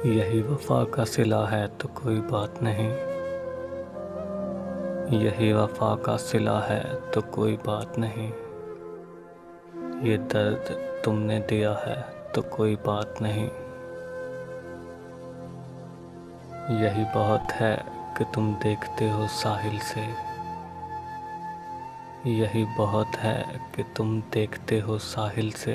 यही वफा का सिला है तो कोई बात नहीं। यही वफा का सिला है तो कोई बात नहीं। ये दर्द तुमने दिया है तो कोई बात नहीं। यही बहुत है कि तुम देखते हो साहिल से। यही बहुत है कि तुम देखते हो साहिल से।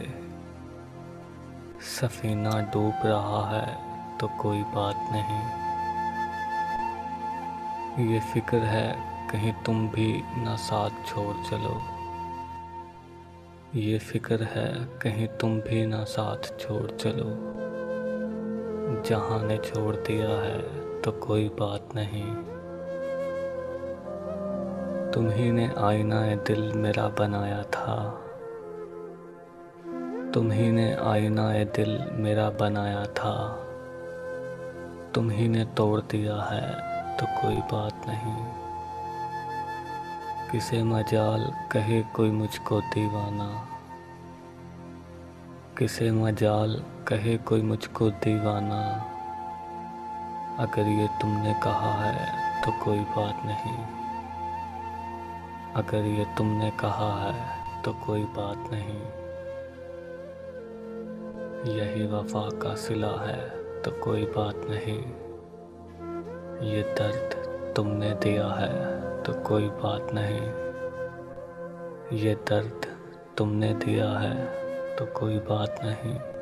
सफीना डूब रहा है तो कोई बात नहीं। ये फिक्र है कहीं तुम भी ना साथ छोड़ चलो। ये फिक्र है कहीं तुम भी ना साथ छोड़ चलो। जहाँ ने छोड़ दिया है तो कोई बात नहीं। तुम्ही ने आईना दिल मेरा बनाया था। तुम्ही ने आईना दिल मेरा बनाया था। तुम्ही ने तोड़ दिया है तो कोई बात नहीं। किसे मजाल कहे कोई मुझको दीवाना। किसे मजाल कहे कोई मुझको दीवाना। अगर ये तुमने कहा है तो कोई बात नहीं। अगर ये तुमने कहा है तो कोई बात नहीं। यही वफा का सिला है तो कोई बात नहीं। ये दर्द तुमने दिया है तो कोई बात नहीं। ये दर्द तुमने दिया है तो कोई बात नहीं।